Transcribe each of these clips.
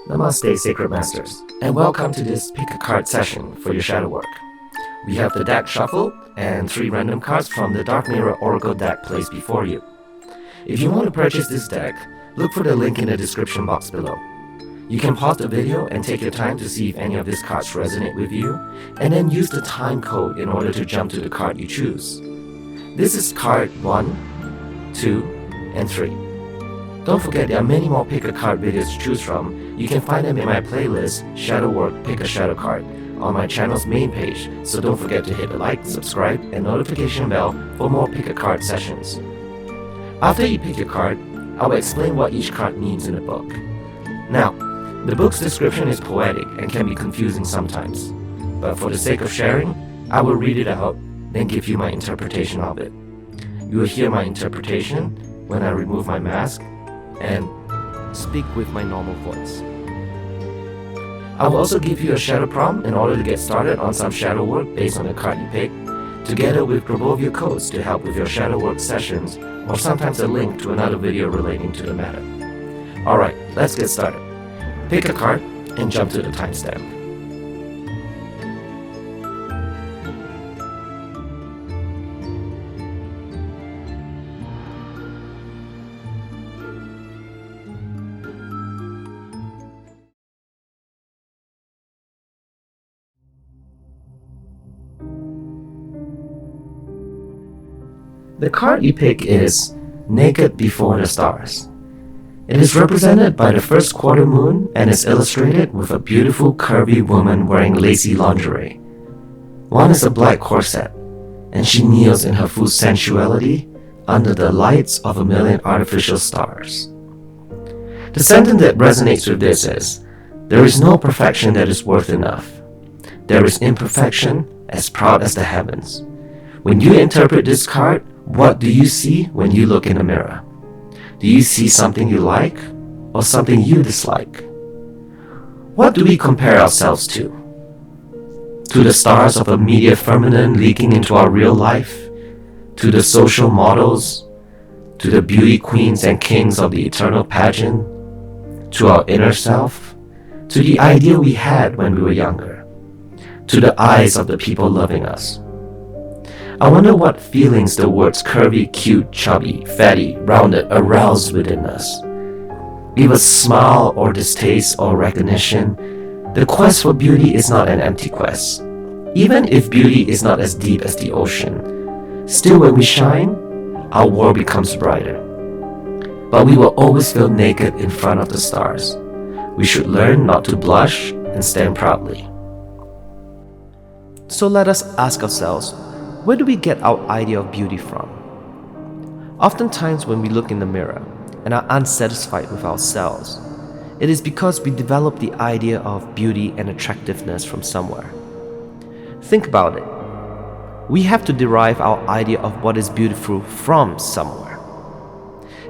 Namaste, Sacred Masters, and welcome to this pick a card session for your shadow work. We have the deck shuffle and 3 random cards from the Dark Mirror Oracle deck placed before you. If you want to purchase this deck, look for the link in the description box below. You can pause the video and take your time to see if any of these cards resonate with you, and then use the time code in order to jump to the card you choose. This is card 1, 2, and 3. Don't forget there are many more pick a card videos to choose from. You can find them in my playlist, Shadow Work Pick a Shadow Card, on my channel's main page, so don't forget to hit the like, subscribe, and notification bell for more pick a card sessions. After you pick your card, I will explain what each card means in the book. Now, the book's description is poetic and can be confusing sometimes, but for the sake of sharing, I will read it out, then give you my interpretation of it. You will hear my interpretation when I remove my mask and speak with my normal voice. I will also give you a shadow prompt in order to get started on some shadow work based on the card you pick, together with Grabovia codes to help with your shadow work sessions, or sometimes a link to another video relating to the matter. Alright, let's get started. Pick a card and jump to the timestamp. The card you pick is Naked Before the Stars. It is represented by the first quarter moon and is illustrated with a beautiful curvy woman wearing lacy lingerie. One is a black corset, and she kneels in her full sensuality under the lights of a million artificial stars. The sentence that resonates with this is, there is no perfection that is worth enough. There is imperfection as proud as the heavens. When you interpret this card, what do you see when you look in the mirror? Do you see something you like or something you dislike? What do we compare ourselves to? To the stars of a media firmament leaking into our real life? To the social models? To the beauty queens and kings of the eternal pageant? To our inner self? To the ideal we had when we were younger? To the eyes of the people loving us? I wonder what feelings the words curvy, cute, chubby, fatty, rounded arouse within us. Give us smile or distaste or recognition. The quest for beauty is not an empty quest. Even if beauty is not as deep as the ocean, still when we shine, our world becomes brighter. But we will always feel naked in front of the stars. We should learn not to blush and stand proudly. So let us ask ourselves, where do we get our idea of beauty from? Oftentimes when we look in the mirror and are unsatisfied with ourselves, it is because we develop the idea of beauty and attractiveness from somewhere. Think about it. We have to derive our idea of what is beautiful from somewhere.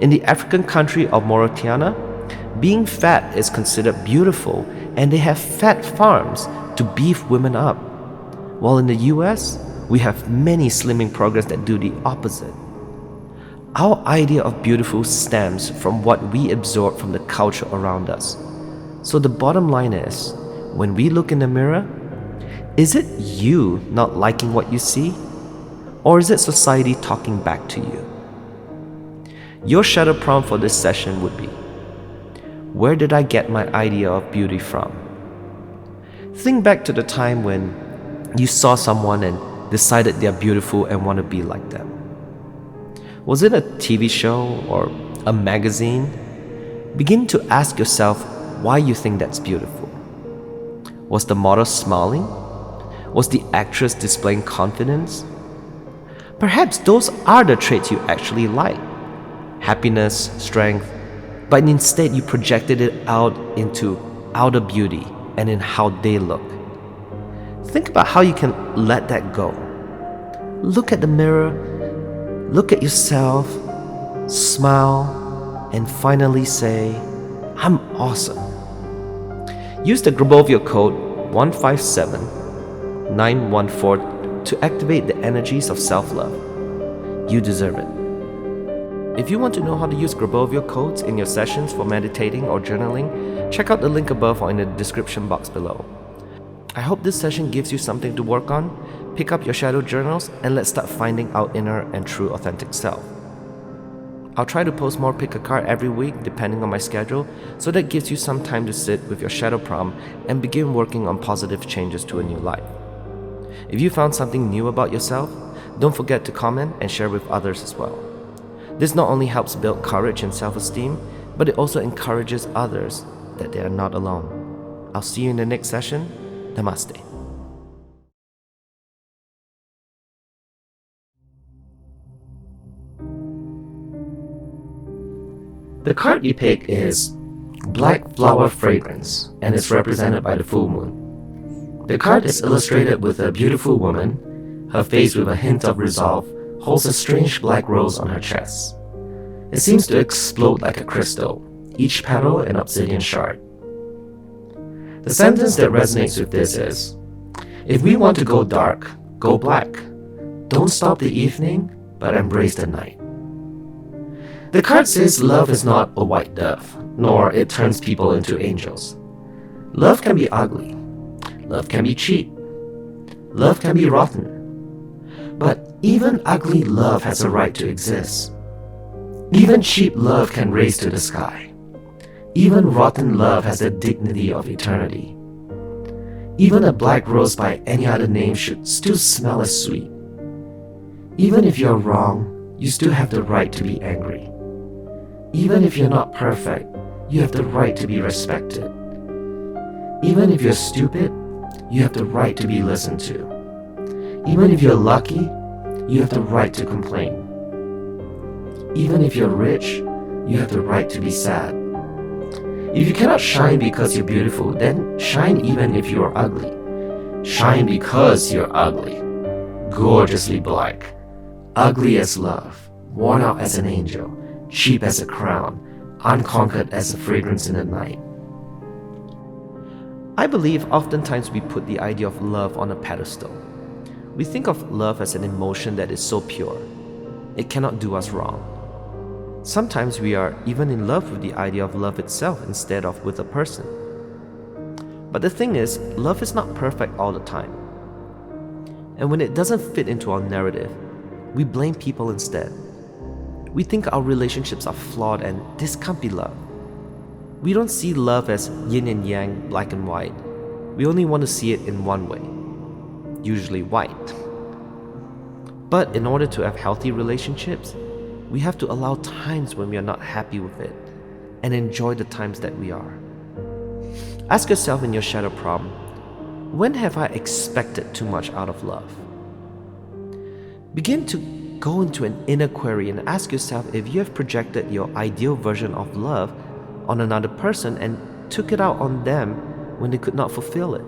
In the African country of Mauritania, being fat is considered beautiful, and they have fat farms to beef women up. While in the US, we have many slimming programs that do the opposite. Our idea of beautiful stems from what we absorb from the culture around us. So the bottom line is, when we look in the mirror, is it you not liking what you see? Or is it society talking back to you? Your shadow prompt for this session would be, where did I get my idea of beauty from? Think back to the time when you saw someone and decided they are beautiful and want to be like them. Was it a TV show or a magazine? Begin to ask yourself why you think that's beautiful. Was the model smiling? Was the actress displaying confidence? Perhaps those are the traits you actually like. Happiness, strength, but instead you projected it out into outer beauty and in how they look. Think about how you can let that go. Look at the mirror, look at yourself, smile, and finally say, I'm awesome. Use the Grabovia code 157914 to activate the energies of self-love. You deserve it. If you want to know how to use Grabovio codes in your sessions for meditating or journaling, check out the link above or in the description box below. I hope this session gives you something to work on. Pick up your shadow journals and let's start finding our inner and true authentic self. I'll try to post more pick a card every week depending on my schedule, so that gives you some time to sit with your shadow prompt and begin working on positive changes to a new life. If you found something new about yourself, don't forget to comment and share with others as well. This not only helps build courage and self-esteem, but it also encourages others that they are not alone. I'll see you in the next session. Namaste. The card you pick is Black Flower Fragrance and is represented by the full moon. The card is illustrated with a beautiful woman. Her face, with a hint of resolve, holds a strange black rose on her chest. It seems to explode like a crystal, each petal an obsidian shard. The sentence that resonates with this is, if we want to go dark, go black. Don't stop the evening, but embrace the night. The card says love is not a white dove, nor it turns people into angels. Love can be ugly. Love can be cheap. Love can be rotten. But even ugly love has a right to exist. Even cheap love can raise to the sky. Even rotten love has the dignity of eternity. Even a black rose by any other name should still smell as sweet. Even if you're wrong, you still have the right to be angry. Even if you're not perfect, you have the right to be respected. Even if you're stupid, you have the right to be listened to. Even if you're lucky, you have the right to complain. Even if you're rich, you have the right to be sad. If you cannot shine because you're beautiful, then shine even if you are ugly. Shine because you're ugly. Gorgeously black. Ugly as love. Worn out as an angel. Cheap as a crown, unconquered as a fragrance in the night. I believe oftentimes we put the idea of love on a pedestal. We think of love as an emotion that is so pure. It cannot do us wrong. Sometimes we are even in love with the idea of love itself instead of with a person. But the thing is, love is not perfect all the time. And when it doesn't fit into our narrative, we blame people instead. We think our relationships are flawed and this can't be love. We don't see love as yin and yang, black and white. We only want to see it in one way, usually white. But in order to have healthy relationships, we have to allow times when we are not happy with it and enjoy the times that we are. Ask yourself in your shadow prompt, when have I expected too much out of love? Begin to go into an inner query and ask yourself if you have projected your ideal version of love on another person and took it out on them when they could not fulfill it.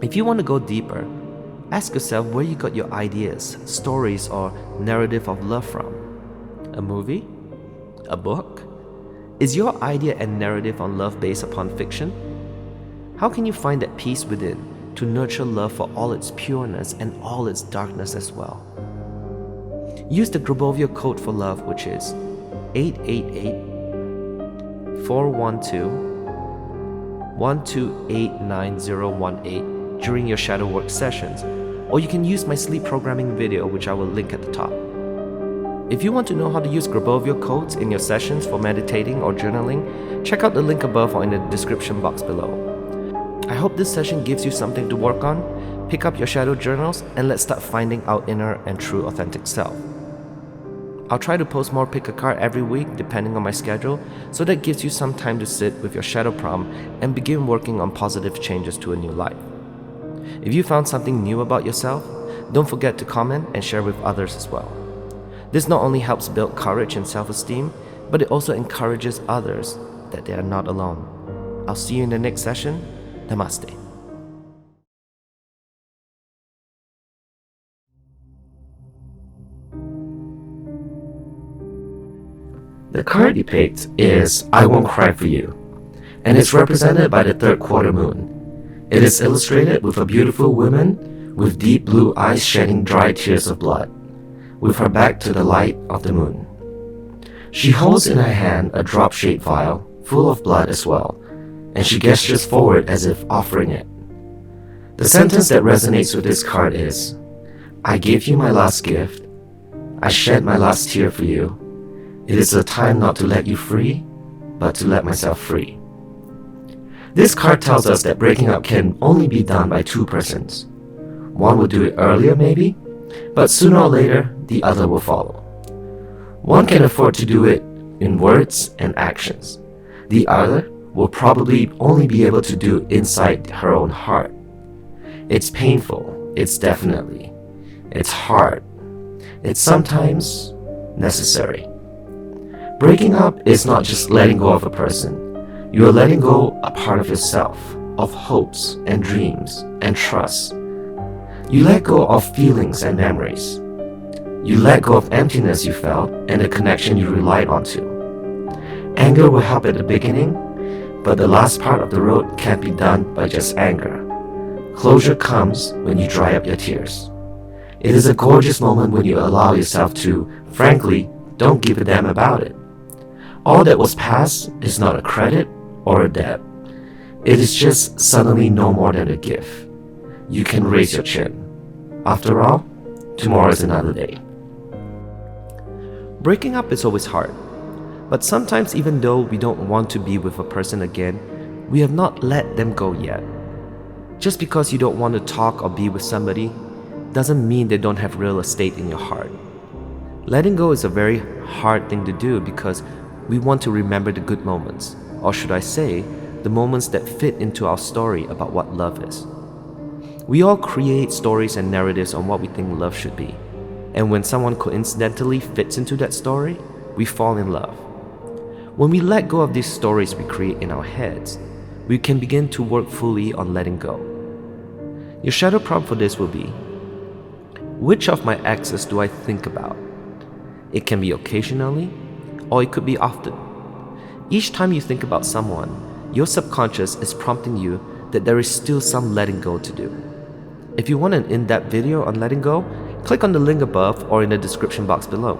If you want to go deeper, ask yourself where you got your ideas, stories, or narrative of love from. A movie? A book? Is your idea and narrative on love based upon fiction? How can you find that peace within to nurture love for all its pureness and all its darkness as well? Use the Grabovio code for love, which is 888-412-1289-018 during your shadow work sessions, or you can use my sleep programming video, which I will link at the top. If you want to know how to use Grabovio codes in your sessions for meditating or journaling, check out the link above or in the description box below. I hope this session gives you something to work on. Pick up your shadow journals and let's start finding our inner and true authentic self. I'll try to post more pick a card every week depending on my schedule, so that gives you some time to sit with your shadow prompt and begin working on positive changes to a new life. If you found something new about yourself, don't forget to comment and share with others as well. This not only helps build courage and self-esteem, but it also encourages others that they are not alone. I'll see you in the next session. Namaste. The card you picked is I Won't Cry For You, and it's represented by the third quarter moon. It is illustrated with a beautiful woman with deep blue eyes shedding dry tears of blood, with her back to the light of the moon. She holds in her hand a drop-shaped vial, full of blood as well, and she gestures forward as if offering it. The sentence that resonates with this card is, "I gave you my last gift. I shed my last tear for you. It is a time not to let you free, but to let myself free." This card tells us that breaking up can only be done by two persons. One will do it earlier maybe, but sooner or later, the other will follow. One can afford to do it in words and actions. The other will probably only be able to do it inside her own heart. It's painful, it's definitely. It's hard. It's sometimes necessary. Breaking up is not just letting go of a person. You are letting go a part of yourself, of hopes and dreams and trust. You let go of feelings and memories. You let go of emptiness you felt and the connection you relied onto. Anger will help at the beginning, but the last part of the road can't be done by just anger. Closure comes when you dry up your tears. It is a gorgeous moment when you allow yourself to, frankly, don't give a damn about it. All that was past is not a credit or a debt. It is just suddenly no more than a gift. You can raise your chin. After all, tomorrow is another day. Breaking up is always hard, but sometimes even though we don't want to be with a person again, we have not let them go yet. Just because you don't want to talk or be with somebody doesn't mean they don't have real estate in your heart. Letting go is a very hard thing to do because we want to remember the good moments, or should I say, the moments that fit into our story about what love is. We all create stories and narratives on what we think love should be, and when someone coincidentally fits into that story, we fall in love. When we let go of these stories we create in our heads, we can begin to work fully on letting go. Your shadow prompt for this will be, which of my exes do I think about? It can be occasionally, or it could be often. Each time you think about someone, your subconscious is prompting you that there is still some letting go to do. If you want an in-depth video on letting go, click on the link above or in the description box below.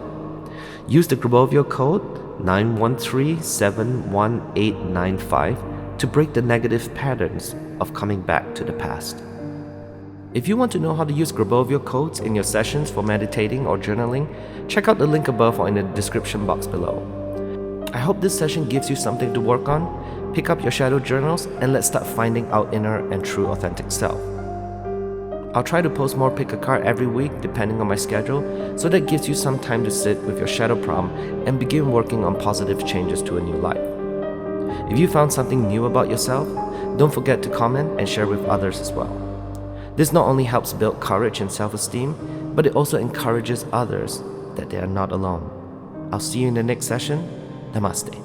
Use the Grabovio code 913-71895 to break the negative patterns of coming back to the past. If you want to know how to use Grabovio codes in your sessions for meditating or journaling, check out the link above or in the description box below. I hope this session gives you something to work on. Pick up your shadow journals and let's start finding our inner and true authentic self. I'll try to post more pick a card every week depending on my schedule, so that gives you some time to sit with your shadow prompt and begin working on positive changes to a new life. If you found something new about yourself, don't forget to comment and share with others as well. This not only helps build courage and self-esteem, but it also encourages others that they are not alone. I'll see you in the next session. Namaste.